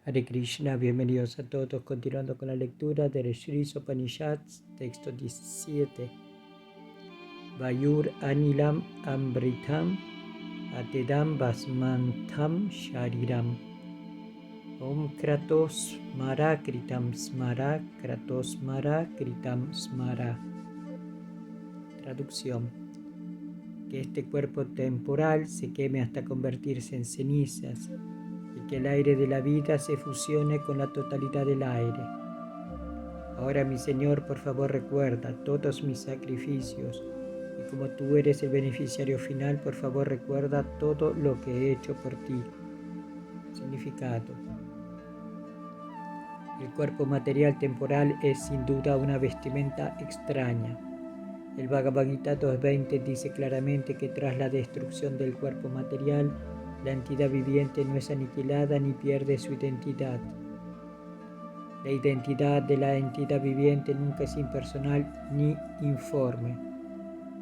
Hare Krishna, bienvenidos a todos, continuando con la lectura del Sri Upanishads, texto 17. Vayur Anilam Ambritam Atedam Basmantam Shariram Om Kratos Smara Kritam Smara Kratos Smara Kritam Smara. Traducción: que este cuerpo temporal se queme hasta convertirse en cenizas y que el aire de la vida se fusione con la totalidad del aire. Ahora, mi Señor, por favor recuerda todos mis sacrificios, y como tú eres el beneficiario final, por favor recuerda todo lo que he hecho por ti. Significado: el cuerpo material temporal es sin duda una vestimenta extraña. El Bhagavad Gita 2.20 dice claramente que tras la destrucción del cuerpo material, la entidad viviente no es aniquilada ni pierde su identidad. La identidad de la entidad viviente nunca es impersonal ni informe.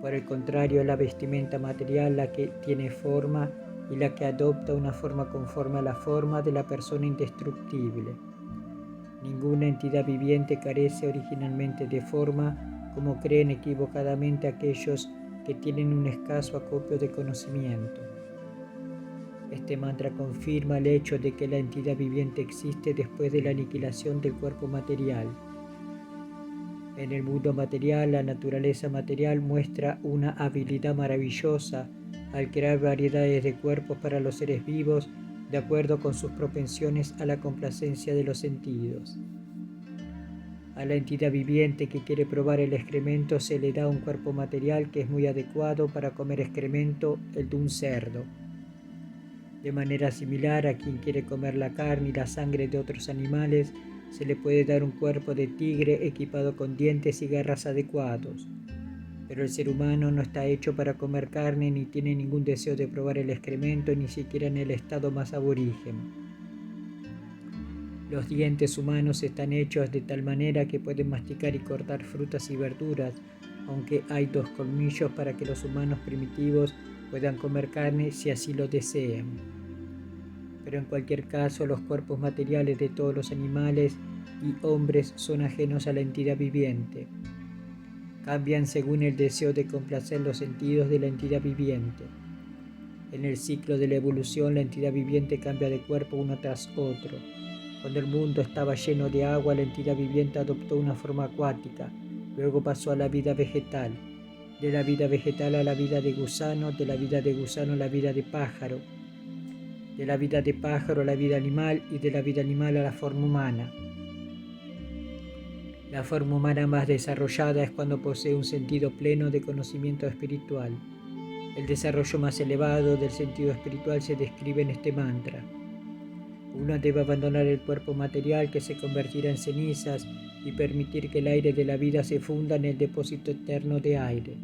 Por el contrario, es la vestimenta material la que tiene forma y la que adopta una forma conforme a la forma de la persona indestructible. Ninguna entidad viviente carece originalmente de forma, como creen equivocadamente aquellos que tienen un escaso acopio de conocimiento. Este mantra confirma el hecho de que la entidad viviente existe después de la aniquilación del cuerpo material. En el mundo material, la naturaleza material muestra una habilidad maravillosa al crear variedades de cuerpos para los seres vivos de acuerdo con sus propensiones a la complacencia de los sentidos. A la entidad viviente que quiere probar el excremento se le da un cuerpo material que es muy adecuado para comer excremento, el de un cerdo. De manera similar, a quien quiere comer la carne y la sangre de otros animales, se le puede dar un cuerpo de tigre equipado con dientes y garras adecuados. Pero el ser humano no está hecho para comer carne ni tiene ningún deseo de probar el excremento, ni siquiera en el estado más aborigen. Los dientes humanos están hechos de tal manera que pueden masticar y cortar frutas y verduras, aunque hay 2 colmillos para que los humanos primitivos puedan comer carne si así lo desean. Pero en cualquier caso, los cuerpos materiales de todos los animales y hombres son ajenos a la entidad viviente. Cambian según el deseo de complacer los sentidos de la entidad viviente. En el ciclo de la evolución, la entidad viviente cambia de cuerpo uno tras otro. Cuando el mundo estaba lleno de agua, la entidad viviente adoptó una forma acuática, luego pasó a la vida vegetal, de la vida vegetal a la vida de gusano, de la vida de gusano a la vida de pájaro, de la vida de pájaro a la vida animal y de la vida animal a la forma humana. La forma humana más desarrollada es cuando posee un sentido pleno de conocimiento espiritual. El desarrollo más elevado del sentido espiritual se describe en este mantra. Uno debe abandonar el cuerpo material que se convertirá en cenizas y permitir que el aire de la vida se funda en el depósito eterno de aire.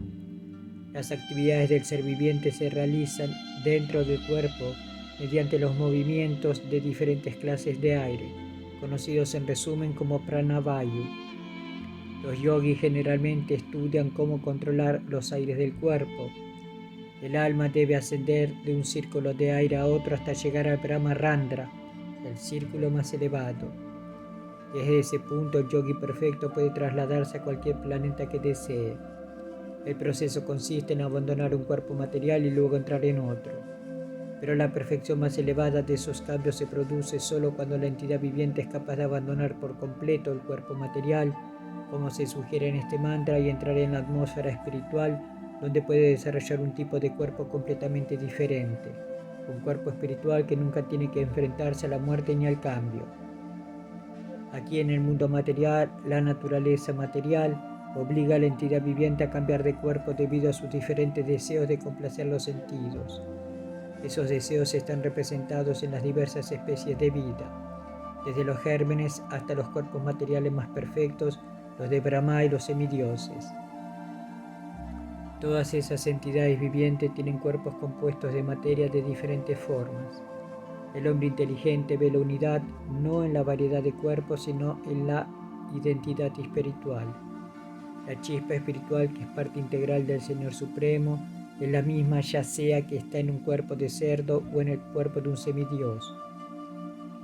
Las actividades del ser viviente se realizan dentro del cuerpo mediante los movimientos de diferentes clases de aire, conocidos en resumen como pranavayu. Los yogis generalmente estudian cómo controlar los aires del cuerpo. El alma debe ascender de un círculo de aire a otro hasta llegar al Brahma Randra, el círculo más elevado. Desde ese punto, el yogi perfecto puede trasladarse a cualquier planeta que desee. El proceso consiste en abandonar un cuerpo material y luego entrar en otro. Pero la perfección más elevada de esos cambios se produce solo cuando la entidad viviente es capaz de abandonar por completo el cuerpo material, como se sugiere en este mantra, y entrar en la atmósfera espiritual, donde puede desarrollar un tipo de cuerpo completamente diferente. Un cuerpo espiritual que nunca tiene que enfrentarse a la muerte ni al cambio. Aquí en el mundo material, la naturaleza material obliga a la entidad viviente a cambiar de cuerpo debido a sus diferentes deseos de complacer los sentidos. Esos deseos están representados en las diversas especies de vida, desde los gérmenes hasta los cuerpos materiales más perfectos, los de Brahma y los semidioses. Todas esas entidades vivientes tienen cuerpos compuestos de materia de diferentes formas. El hombre inteligente ve la unidad no en la variedad de cuerpos, sino en la identidad espiritual. La chispa espiritual, que es parte integral del Señor Supremo, es la misma ya sea que está en un cuerpo de cerdo o en el cuerpo de un semidios.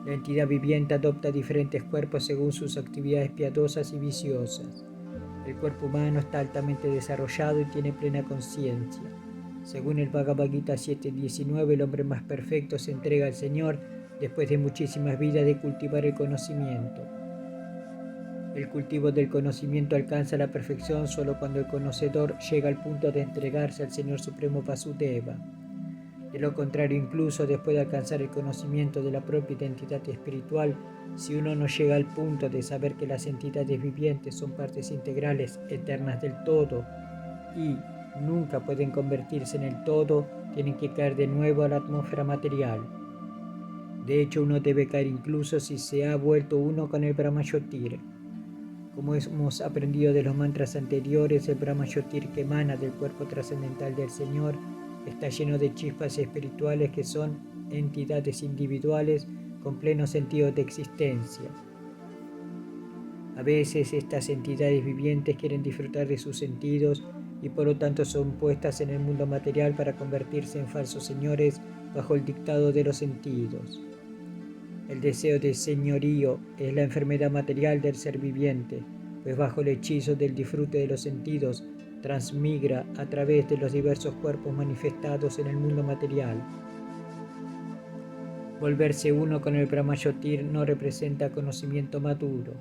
La entidad viviente adopta diferentes cuerpos según sus actividades piadosas y viciosas. El cuerpo humano está altamente desarrollado y tiene plena conciencia. Según el Bhagavad Gita 7.19, el hombre más perfecto se entrega al Señor después de muchísimas vidas de cultivar el conocimiento. El cultivo del conocimiento alcanza la perfección solo cuando el conocedor llega al punto de entregarse al Señor Supremo Vasudeva. De lo contrario, incluso después de alcanzar el conocimiento de la propia identidad espiritual, si uno no llega al punto de saber que las entidades vivientes son partes integrales eternas del todo y nunca pueden convertirse en el todo, tienen que caer de nuevo a la atmósfera material. De hecho, uno debe caer incluso si se ha vuelto uno con el Brahmayotir. Como hemos aprendido de los mantras anteriores, el Brahmayotir que emana del cuerpo trascendental del Señor está lleno de chispas espirituales que son entidades individuales con pleno sentido de existencia. A veces estas entidades vivientes quieren disfrutar de sus sentidos y por lo tanto son puestas en el mundo material para convertirse en falsos señores bajo el dictado de los sentidos. El deseo de señorío es la enfermedad material del ser viviente, pues bajo el hechizo del disfrute de los sentidos transmigra a través de los diversos cuerpos manifestados en el mundo material. Volverse uno con el Brahmayotir no representa conocimiento maduro.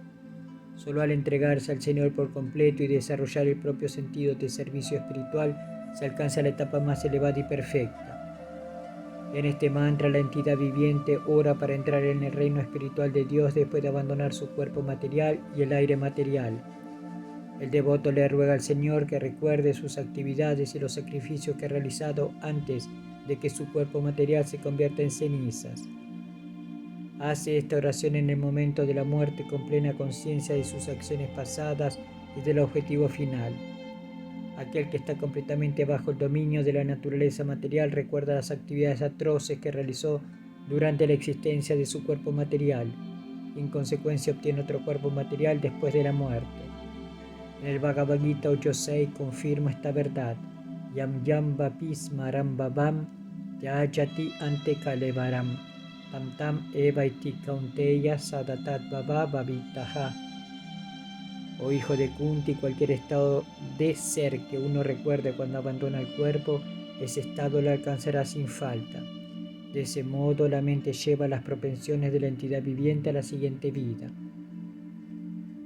Solo al entregarse al Señor por completo y desarrollar el propio sentido de servicio espiritual se alcanza la etapa más elevada y perfecta. En este mantra, la entidad viviente ora para entrar en el reino espiritual de Dios después de abandonar su cuerpo material y el aire material. El devoto le ruega al Señor que recuerde sus actividades y los sacrificios que ha realizado antes de que su cuerpo material se convierta en cenizas. Hace esta oración en el momento de la muerte con plena conciencia de sus acciones pasadas y del objetivo final. Aquel que está completamente bajo el dominio de la naturaleza material recuerda las actividades atroces que realizó durante la existencia de su cuerpo material y en consecuencia obtiene otro cuerpo material después de la muerte. En el Bhagavad Gita 8.6 confirma esta verdad. Yam yam vapismaram babam yajati ante kalevaram tam tam eva iti kaunteya sadatat baba babitaha. Oh hijo de Kunti, cualquier estado de ser que uno recuerde cuando abandona el cuerpo, ese estado lo alcanzará sin falta. De ese modo, la mente lleva las propensiones de la entidad viviente a la siguiente vida.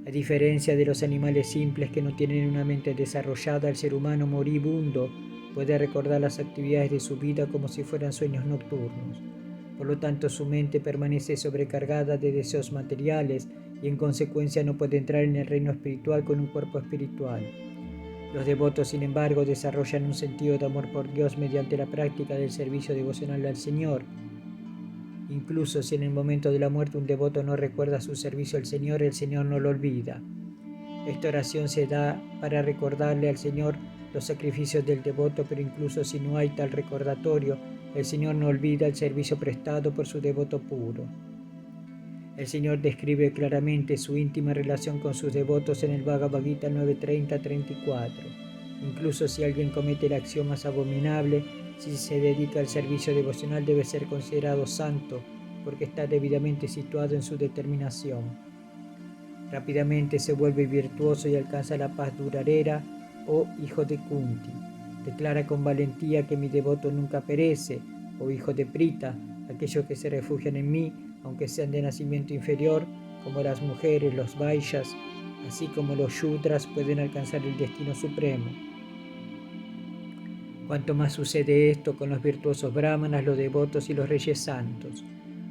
A diferencia de los animales simples que no tienen una mente desarrollada, el ser humano moribundo puede recordar las actividades de su vida como si fueran sueños nocturnos. Por lo tanto, su mente permanece sobrecargada de deseos materiales y en consecuencia no puede entrar en el reino espiritual con un cuerpo espiritual. Los devotos, sin embargo, desarrollan un sentido de amor por Dios mediante la práctica del servicio devocional al Señor. Incluso si en el momento de la muerte un devoto no recuerda su servicio al Señor, el Señor no lo olvida. Esta oración se da para recordarle al Señor los sacrificios del devoto, pero incluso si no hay tal recordatorio, el Señor no olvida el servicio prestado por su devoto puro. El Señor describe claramente su íntima relación con sus devotos en el Bhagavad Gita 9.30-34. Incluso si alguien comete la acción más abominable, si se dedica al servicio devocional debe ser considerado santo, porque está debidamente situado en su determinación. Rápidamente se vuelve virtuoso y alcanza la paz duradera, oh hijo de Kunti. Declara con valentía que mi devoto nunca perece, oh hijo de Prita, aquellos que se refugian en mí, aunque sean de nacimiento inferior, como las mujeres, los Vaishyas, así como los Shudras, pueden alcanzar el destino supremo. Cuanto más sucede esto con los virtuosos brahmanas, los devotos y los reyes santos.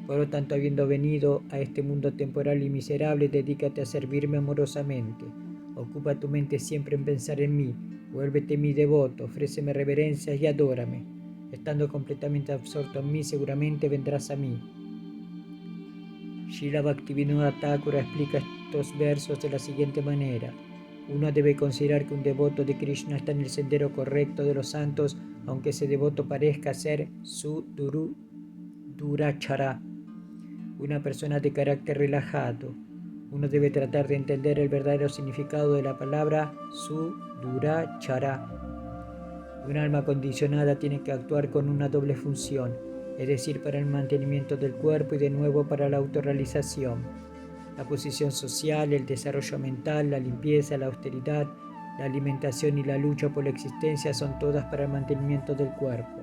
Por lo tanto, habiendo venido a este mundo temporal y miserable, dedícate a servirme amorosamente. Ocupa tu mente siempre en pensar en mí. Vuélvete mi devoto, ofréceme reverencias y adórame. Estando completamente absorto en mí, seguramente vendrás a mí. Srila Bhaktivinoda Thakur explica estos versos de la siguiente manera. Uno debe considerar que un devoto de Krishna está en el sendero correcto de los santos, aunque ese devoto parezca ser su durachara, una persona de carácter relajado. Uno debe tratar de entender el verdadero significado de la palabra su durachara. Un alma condicionada tiene que actuar con una doble función. es decir, para el mantenimiento del cuerpo y de nuevo para la autorrealización. La posición social, el desarrollo mental, la limpieza, la austeridad, la alimentación y la lucha por la existencia son todas para el mantenimiento del cuerpo.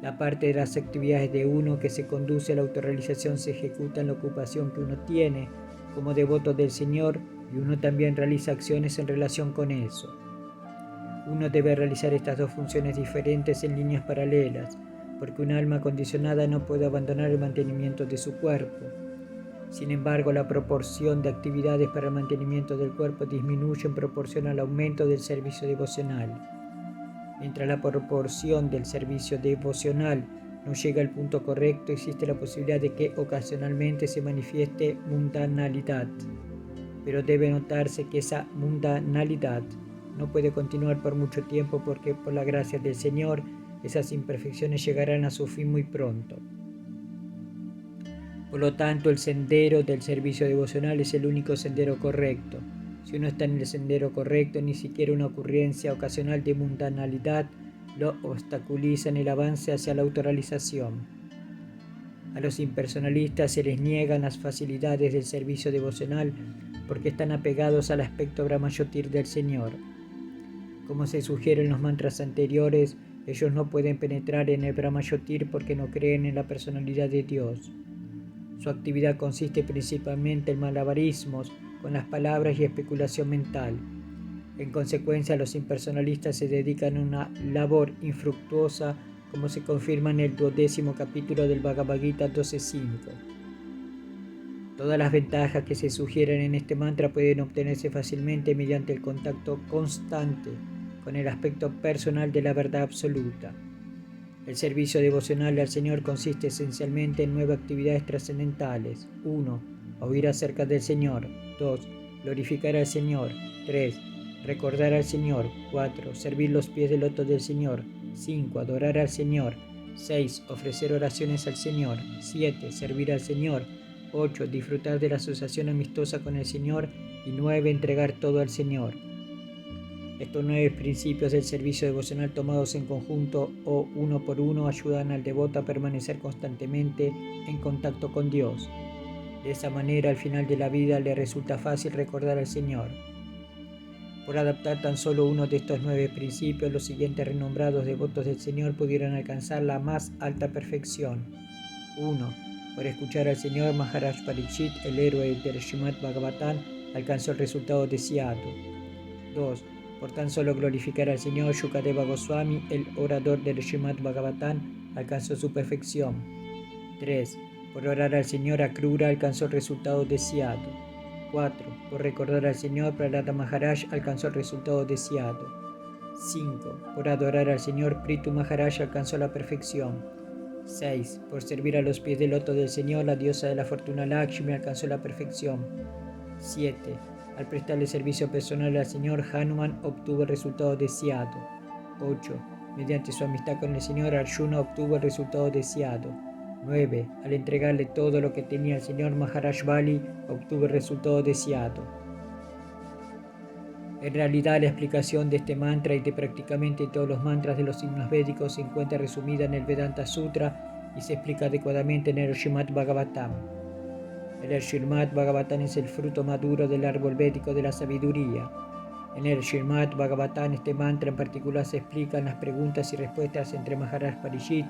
La parte de las actividades de uno que se conduce a la autorrealización se ejecuta en la ocupación que uno tiene como devoto del Señor y uno también realiza acciones en relación con eso. Uno debe realizar estas dos funciones diferentes en líneas paralelas, porque un alma condicionada no puede abandonar el mantenimiento de su cuerpo. Sin embargo, la proporción de actividades para el mantenimiento del cuerpo disminuye en proporción al aumento del servicio devocional. Mientras la proporción del servicio devocional no llega al punto correcto, existe la posibilidad de que ocasionalmente se manifieste mundanalidad. Pero debe notarse que esa mundanalidad no puede continuar por mucho tiempo porque por la gracia del Señor esas imperfecciones llegarán a su fin muy pronto. Por lo tanto, el sendero del servicio devocional es el único sendero correcto. Si uno está en el sendero correcto, ni siquiera una ocurrencia ocasional de mundanalidad lo obstaculiza en el avance hacia la autorrealización. A los impersonalistas se les niegan las facilidades del servicio devocional porque están apegados al aspecto Brahmayotir del Señor. Como se sugiere en los mantras anteriores, ellos no pueden penetrar en el Brahmayotir porque no creen en la personalidad de Dios. Su actividad consiste principalmente en malabarismos con las palabras y especulación mental. En consecuencia, los impersonalistas se dedican a una labor infructuosa, como se confirma en el 12º capítulo del Bhagavad Gita 12.5. Todas las ventajas que se sugieren en este mantra pueden obtenerse fácilmente mediante el contacto constante con el aspecto personal de la verdad absoluta. El servicio devocional al Señor consiste esencialmente en 9 actividades trascendentales. 1. Oír acerca del Señor. 2. Glorificar al Señor. 3. Recordar al Señor. 4. Servir los pies del loto del Señor. 5. Adorar al Señor. 6. Ofrecer oraciones al Señor. 7. Servir al Señor. 8. Disfrutar de la asociación amistosa con el Señor. Y 9. Entregar todo al Señor. Estos 9 principios del servicio devocional tomados en conjunto o uno por uno ayudan al devoto a permanecer constantemente en contacto con Dios. De esa manera, al final de la vida le resulta fácil recordar al Señor. Por adaptar tan solo uno de estos 9 principios, los siguientes renombrados devotos del Señor pudieron alcanzar la más alta perfección. 1. Por escuchar al Señor, Maharaj Parikshit, el héroe del Srimad Bhagavatam, alcanzó el resultado deseado. 2. Por tan solo glorificar al Señor, Shukadeva Goswami, el orador del Srimad Bhagavatam, alcanzó su perfección. 3. Por orar al Señor, Akrura alcanzó el resultado deseado. 4. Por recordar al Señor, Prahlada Maharaj alcanzó el resultado deseado. 5. Por adorar al Señor, Prithu Maharaj alcanzó la perfección. 6. Por servir a los pies del loto del Señor, la diosa de la fortuna Lakshmi alcanzó la perfección. 7. Al prestarle servicio personal al Señor, Hanuman obtuvo el resultado deseado. 8. Mediante su amistad con el Señor, Arjuna obtuvo el resultado deseado. 9. Al entregarle todo lo que tenía al Señor, Maharaj Bali obtuvo el resultado deseado. En realidad, la explicación de este mantra y de prácticamente todos los mantras de los himnos védicos se encuentra resumida en el Vedanta Sutra y se explica adecuadamente en el Srimad Bhagavatam. El Srimad Bhagavatam es el fruto maduro del árbol védico de la sabiduría. En el Srimad Bhagavatam, este mantra en particular se explican las preguntas y respuestas entre Maharaj Parikshit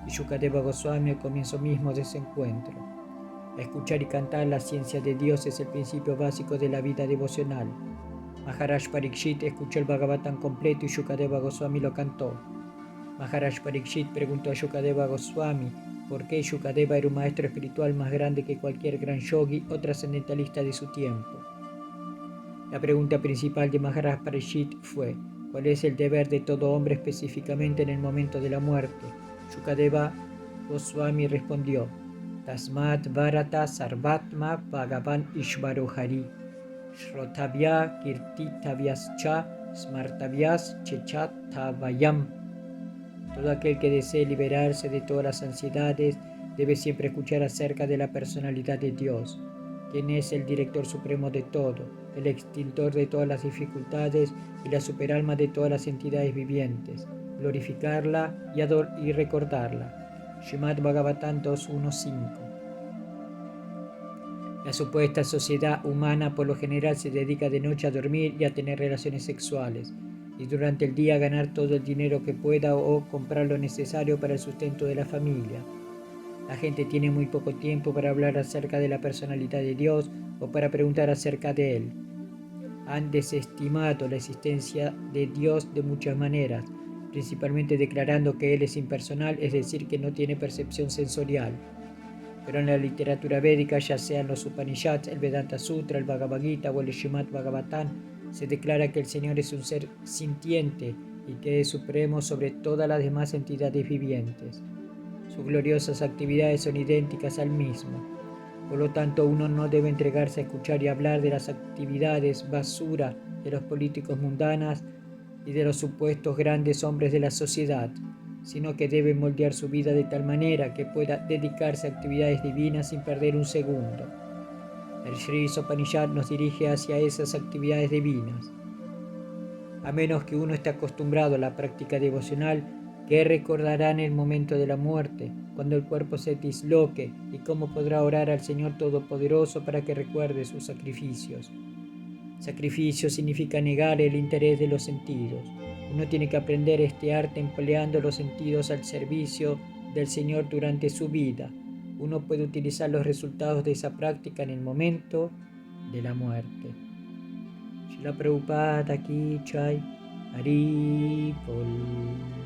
y Shukadeva Goswami al comienzo mismo de ese encuentro. Escuchar y cantar la ciencia de Dios es el principio básico de la vida devocional. Maharaj Parikshit escuchó el Bhagavatam completo y Shukadeva Goswami lo cantó. Maharaj Parikshit preguntó a Shukadeva Goswami por qué Shukadeva era un maestro espiritual más grande que cualquier gran yogi o trascendentalista de su tiempo. La pregunta principal de Maharaj Parikshit fue: ¿cuál es el deber de todo hombre específicamente en el momento de la muerte? Shukadeva Goswami respondió: Tasmat Bharata Sarvatma Bhagavan Ishvaro Hari Shrotavya Kirtitavyascha Smartavyas Chechatavayam. Todo aquel que desee liberarse de todas las ansiedades debe siempre escuchar acerca de la personalidad de Dios, quien es el director supremo de todo, el extintor de todas las dificultades y la superalma de todas las entidades vivientes, glorificarla y recordarla. Srimad Bhagavatam 2.1.5. La supuesta sociedad humana por lo general se dedica de noche a dormir y a tener relaciones sexuales, y durante el día a ganar todo el dinero que pueda o comprar lo necesario para el sustento de la familia. La gente tiene muy poco tiempo para hablar acerca de la personalidad de Dios o para preguntar acerca de Él. Han desestimado la existencia de Dios de muchas maneras, principalmente declarando que Él es impersonal, es decir, que no tiene percepción sensorial. Pero en la literatura védica, ya sean los Upanishads, el Vedanta Sutra, el Bhagavad Gita o el Srimad Bhagavatam, se declara que el Señor es un ser sintiente y que es supremo sobre todas las demás entidades vivientes. Sus gloriosas actividades son idénticas al mismo. Por lo tanto, uno no debe entregarse a escuchar y hablar de las actividades basura de los políticos mundanos y de los supuestos grandes hombres de la sociedad, sino que debe moldear su vida de tal manera que pueda dedicarse a actividades divinas sin perder un segundo. El Sri Upanishad nos dirige hacia esas actividades divinas. A menos que uno esté acostumbrado a la práctica devocional, ¿qué recordará en el momento de la muerte, cuando el cuerpo se disloque, y cómo podrá orar al Señor Todopoderoso para que recuerde sus sacrificios? Sacrificio significa negar el interés de los sentidos. Uno tiene que aprender este arte empleando los sentidos al servicio del Señor durante su vida. Uno puede utilizar los resultados de esa práctica en el momento de la muerte. Srila Prabhupada Ki Jai, Hari Bol.